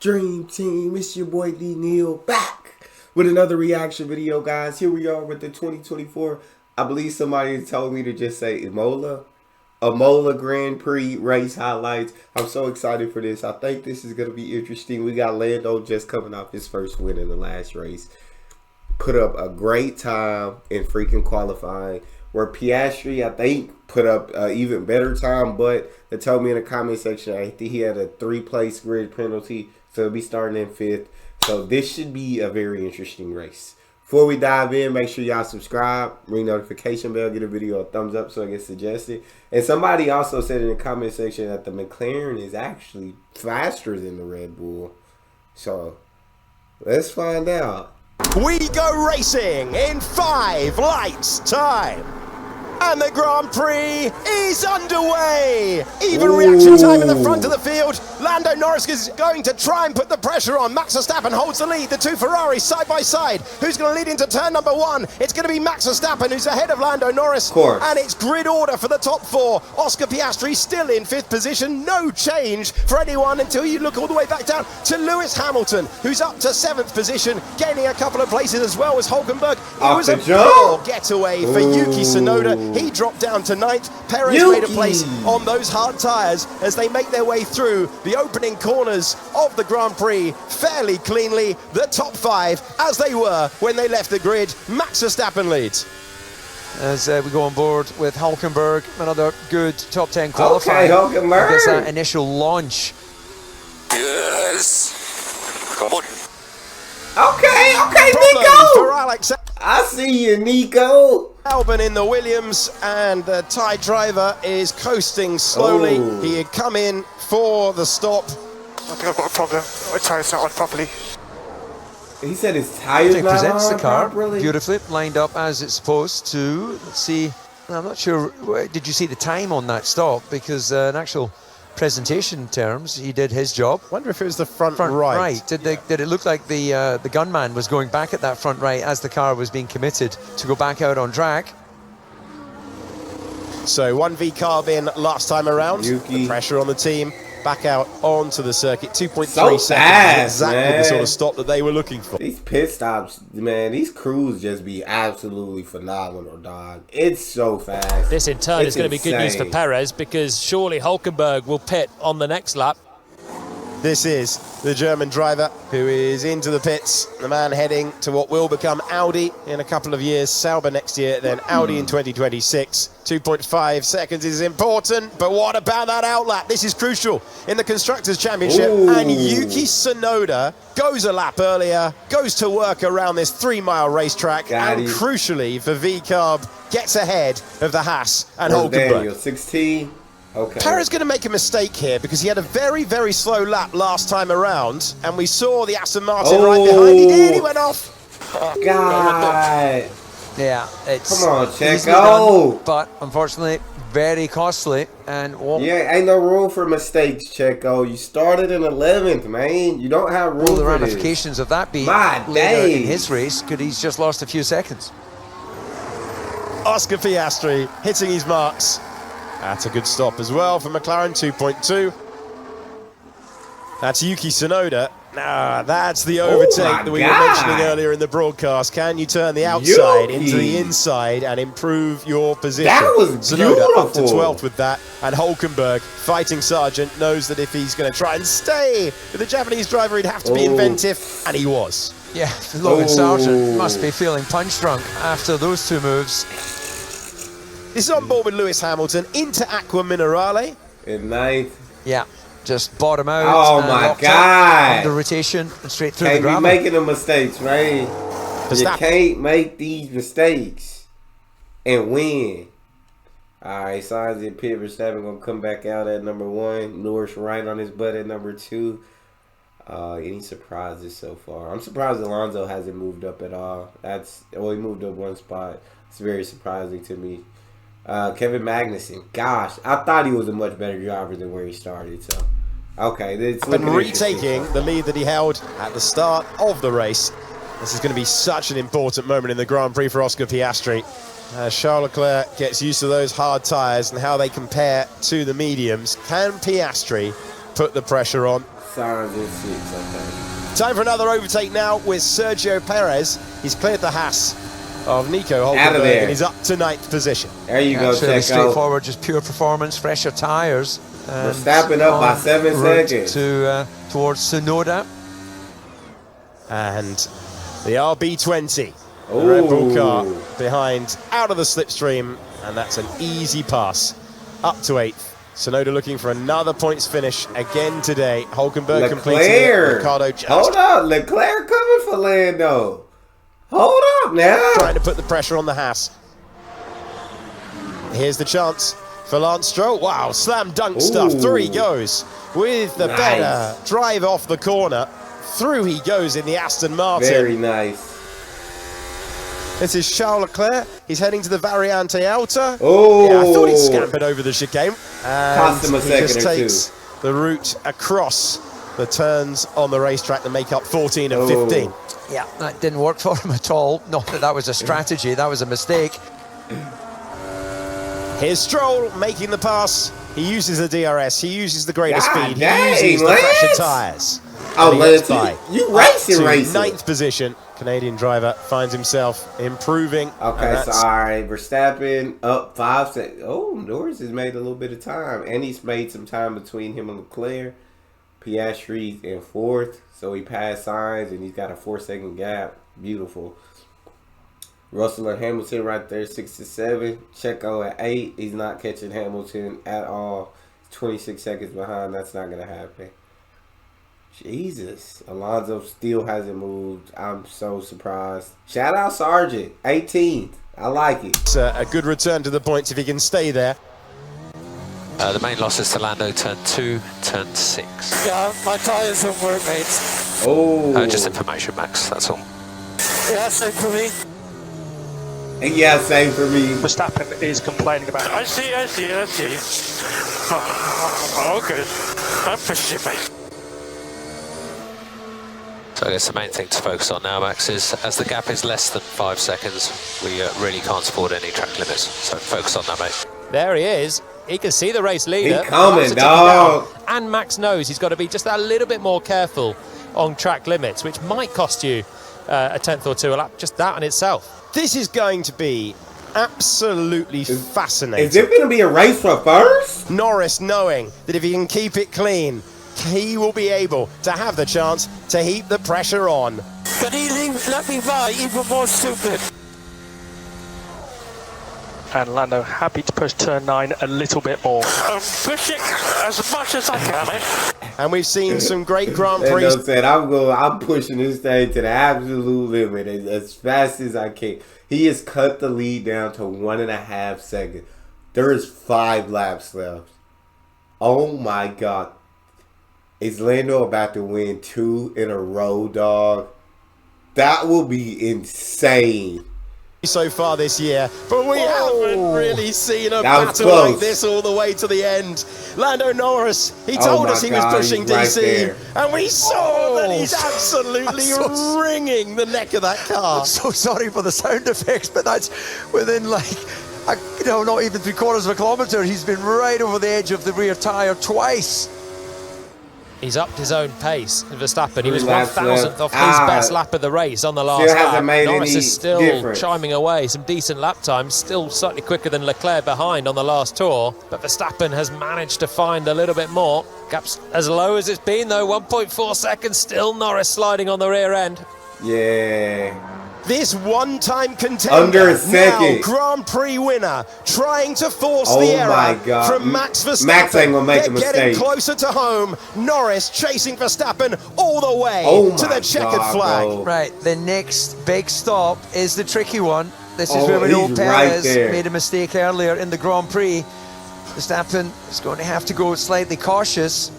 Dream Team? It's your boy Neal back with another reaction video, guys. Here we are with the 2024. I believe somebody told me to just say Imola Grand Prix race highlights. I'm so excited for this. I think this is going to be interesting. We got Lando just coming off his first win in the last race. Put up a great time in freaking qualifying. Where Piastri, I think, put up an even better time, but they told me in the comment section, I think he had a 3-place grid penalty, so he'll be starting in 5th. So this should be a very interesting race. Before we dive in, make sure y'all subscribe, ring notification bell, get a video a thumbs up so it gets suggested. And somebody also said in the comment section that the McLaren is actually faster than the Red Bull. So let's find out. We go racing in 5 lights time. And the Grand Prix is underway. Even reaction time in the front of the field. Lando Norris is going to try and put the pressure on. Max Verstappen holds the lead. The two Ferraris side by side. Who's going to lead into turn number 1? It's going to be Max Verstappen who's ahead of Lando Norris. And it's grid order for the top 4. Oscar Piastri still in 5th position. No change for anyone until you look all the way back down to Lewis Hamilton, who's up to 7th position, gaining a couple of places as well as Hulkenberg. It was a poor getaway for Yuki Tsunoda. He dropped down to 9th. Perez made a place on those hard tyres as they make their way through the opening corners of the Grand Prix fairly cleanly. The top 5 as they were when they left the grid. Max Verstappen leads. As we go on board with Hulkenberg, another good top 10 qualifying. Okay, Hulkenberg. I guess that initial launch. Yes. Come on. Okay, Nico. I see you, Nico. Albon in the Williams, and the Thai driver is coasting slowly. He had come in for the stop. I think I've got a problem. My tyre's not on properly. He said his tires not presents on the car properly. Beautifully lined up as it's supposed to. Let's see. I'm not sure. Did you see the time on that stop? Because in actual presentation terms, he did his job. Wonder if it was the front right. Did it look like the gunman was going back at that front right as the car was being committed to go back out on track? So 1v carb in last time around. Yuki. The pressure on the team. Back out onto the circuit. 2.3 so seconds. Fast, exactly man. the sort of stop that they were looking for. These pit stops, man, these crews just be absolutely phenomenal, dog. It's so fast. This in turn is going to be good news for Perez, because surely Hulkenberg will pit on the next lap. This is the German driver who is into the pits. The man heading to what will become Audi in a couple of years. Sauber next year, then Audi in 2026. 2.5 seconds is important, but what about that outlap? This is crucial in the Constructors' Championship. And Yuki Tsunoda goes a lap earlier, goes to work around this 3-mile racetrack, and crucially for V-Carb, gets ahead of the Haas and Hulkenberg. 16. Okay. Perez going to make a mistake here because he had a very, very slow lap last time around, and we saw the Aston Martin right behind. He went off. God. Yeah, it's come on, Checo. But unfortunately, very costly. And yeah, ain't no room for mistakes, Checo. You started in 11th, man. You don't have room for the for ramifications of that being later in his race. Could he's just lost a few seconds? Oscar Piastri hitting his marks. That's a good stop as well for McLaren, 2.2. That's Yuki Tsunoda. That's the overtake that we were mentioning earlier in the broadcast. Can you turn the outside into the inside and improve your position? That was Tsunoda up to 12th with that. And Hulkenberg, fighting sergeant, knows that if he's going to try and stay with the Japanese driver, he'd have to be inventive, and he was. Yeah, Logan Sargent must be feeling punch drunk after those two moves. This is on board with Lewis Hamilton into Aqua Minerale. In 9th. Yeah, just bottom out. Oh my God. Under rotation and straight through Can't the gravel. be making the mistakes, right? You can't make these mistakes and win. Alright, signs in pit. Verstappen gonna come back out at number 1. Norris right on his butt at number 2. Any surprises so far? I'm surprised Alonso hasn't moved up at all. He moved up 1 spot. It's very surprising to me. Kevin Magnussen, gosh, I thought he was a much better driver than where he started. So, okay, it's been retaking the lead that he held at the start of the race. This is going to be such an important moment in the Grand Prix for Oscar Piastri. Charles Leclerc gets used to those hard tyres and how they compare to the mediums. Can Piastri put the pressure on? Sainz in 6, okay. Time for another overtake now with Sergio Perez. He's cleared the Haas of Nico Hulkenberg and he's up to 9th position. There you go, really Checo. straightforward, just pure performance, fresher tyres. Verstappen up by 7 seconds. Towards Tsunoda. And the RB20, the Red Bull car behind, out of the slipstream, and that's an easy pass up to 8th. Tsunoda looking for another points finish again today. Hulkenberg completing it. Ricardo just hold up, Leclerc coming for Lando. Hold up now. trying to put the pressure on the Haas. Here's the chance for Lance Stroll. Wow, slam dunk stuff. Through he goes with the better drive off the corner. Through he goes in the Aston Martin. Very nice. This is Charles Leclerc. He's heading to the Variante Alta. Oh, yeah, I thought he'd scampered over the chicane. Cost him a he second just or takes the route across the turns on the racetrack to make up 14 and 15. Yeah, that didn't work for him at all. Not that that was a strategy, that was a mistake. Here's Stroll making the pass. He uses the DRS. He uses the greater speed. Dang, he uses the Lance. fresher tyres. Oh, And he gets Lance, by you racing. 9th position. Canadian driver finds himself improving. Okay, so all right, Verstappen up 5 seconds. Oh, Norris has made a little bit of time, and he's made some time between him and Leclerc. Piastri in 4th, so he passed Sainz, and he's got a 4-second gap. Beautiful. Russell and Hamilton right there, 6 to 7. Checo at 8. He's not catching Hamilton at all. 26 seconds behind. That's not gonna happen. Jesus, Alonso still hasn't moved. I'm so surprised. Shout out Sargent, 18th. I like it. It's a good return to the points if he can stay there. The main losses to Lando, turn 2, turn 6. Yeah, my tyres don't work, mate. Oh. Just information, Max, that's all. Yeah, same for me. And yeah, same for me. Verstappen is complaining about it. I see. Oh, good. I'm pushing, mate. So I guess the main thing to focus on now, Max, is as the gap is less than 5 seconds, we really can't support any track limits. So focus on that, mate. There he is. He can see the race leader. He coming, That's a ticket dog. down. And Max knows he's got to be just a little bit more careful on track limits, which might cost you a tenth or two a lap. Just that in itself. This is going to be absolutely fascinating. Is it going to be a race for first? Norris knowing that if he can keep it clean, he will be able to have the chance to heap the pressure on. But he let me by, even more stupid. And Lando happy to push turn 9 a little bit more. I'm pushing as much as I can, mate. And we've seen some great Grand And Prix. I said, I'm pushing this thing to the absolute limit as fast as I can. He has cut the lead down to 1.5 seconds. There is 5 laps left. Oh my God. Is Lando about to win 2 in a row, dog? That will be insane. So far this year, but we haven't really seen a That was battle close. like this all the way to the end. Lando Norris, he told us he was pushing he's right DC, there. and we saw that he's absolutely wringing the neck of that car. I'm so sorry for the sound effects, but that's within like, not even 3/4 of a kilometre. He's been right over the edge of the rear tyre twice. He's upped his own pace. Verstappen, he was 3 laps 1,000th left. off his best lap of the race on the last Still lap. hasn't made Norris any is still difference. chiming away. Some decent lap times, still slightly quicker than Leclerc behind on the last tour. But Verstappen has managed to find a little bit more. Gap's as low as it's been though, 1.4 seconds. Still Norris sliding on the rear end. Yeah. This one-time contender, Under a second. now Grand Prix winner, trying to force Oh the error my God. from Max Verstappen. Max ain't gonna make They're a getting mistake. closer to home. Norris chasing Verstappen all the way Oh to my the checkered God, flag. bro. Right, the next big stop is the tricky one. This is Oh, where we know he's right Perez there. made a mistake earlier in the Grand Prix. Verstappen is going to have to go slightly cautious.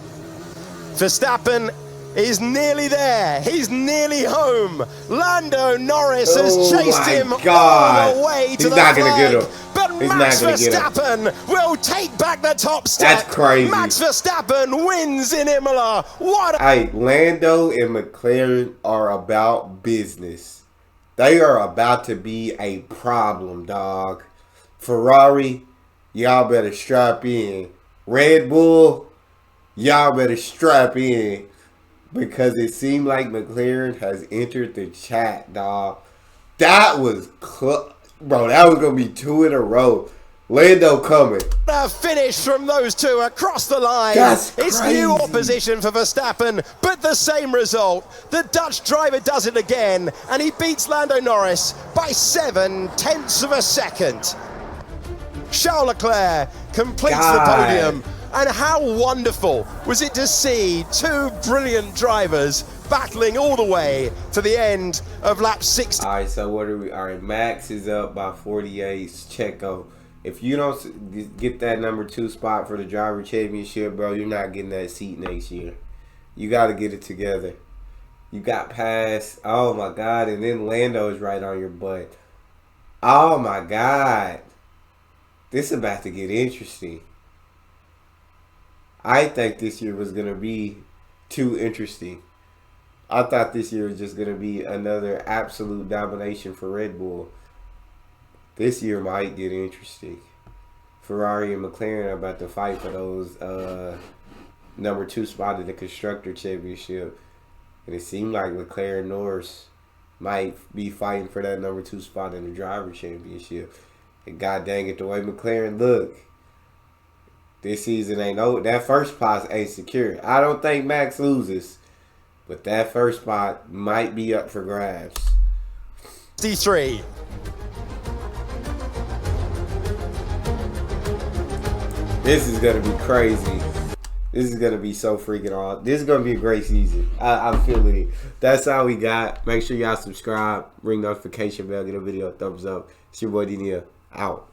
Verstappen is nearly there. He's nearly home. Lando Norris has chased my him God. all the way to He's the not gonna flag. get him. But He's Max not gonna get him. Verstappen will take back the top step. That's crazy. Max Verstappen wins in Imola. What a Hey, Lando and McLaren are about business. They are about to be a problem, dog. Ferrari, y'all better strap in. Red Bull, y'all better strap in. because it seemed like McLaren has entered the chat, dog. That was bro, that was gonna be 2 in a row. Lando coming. A finish from those two across the line. That's it's crazy. new opposition for Verstappen, but the same result. The Dutch driver does it again, and he beats Lando Norris by 7/10 of a second. Charles Leclerc completes the podium. And how wonderful was it to see two brilliant drivers battling all the way to the end of lap 60. All right, so what are we? All right, Max is up by 48. Checo. If you don't get that number 2 spot for the driver championship, bro, you're not getting that seat next year. You got to get it together. You got past. Oh, my God. And then Lando is right on your butt. Oh, my God. This is about to get interesting. I think this year was going to be too interesting. I thought this year was just going to be another absolute domination for Red Bull. This year might get interesting. Ferrari and McLaren are about to fight for those number 2 spot in the Constructor Championship. And it seemed like Leclerc and Norris might be fighting for that number 2 spot in the Driver Championship. And god dang it, the way McLaren look, this season ain't no, that first spot ain't secure. I don't think Max loses, but that first spot might be up for grabs. 63. This is going to be crazy. This is going to be so freaking awesome. This is going to be a great season. I'm feeling it. That's all we got. Make sure y'all subscribe, ring notification bell, get a video a thumbs up. It's your boy Neal. Out.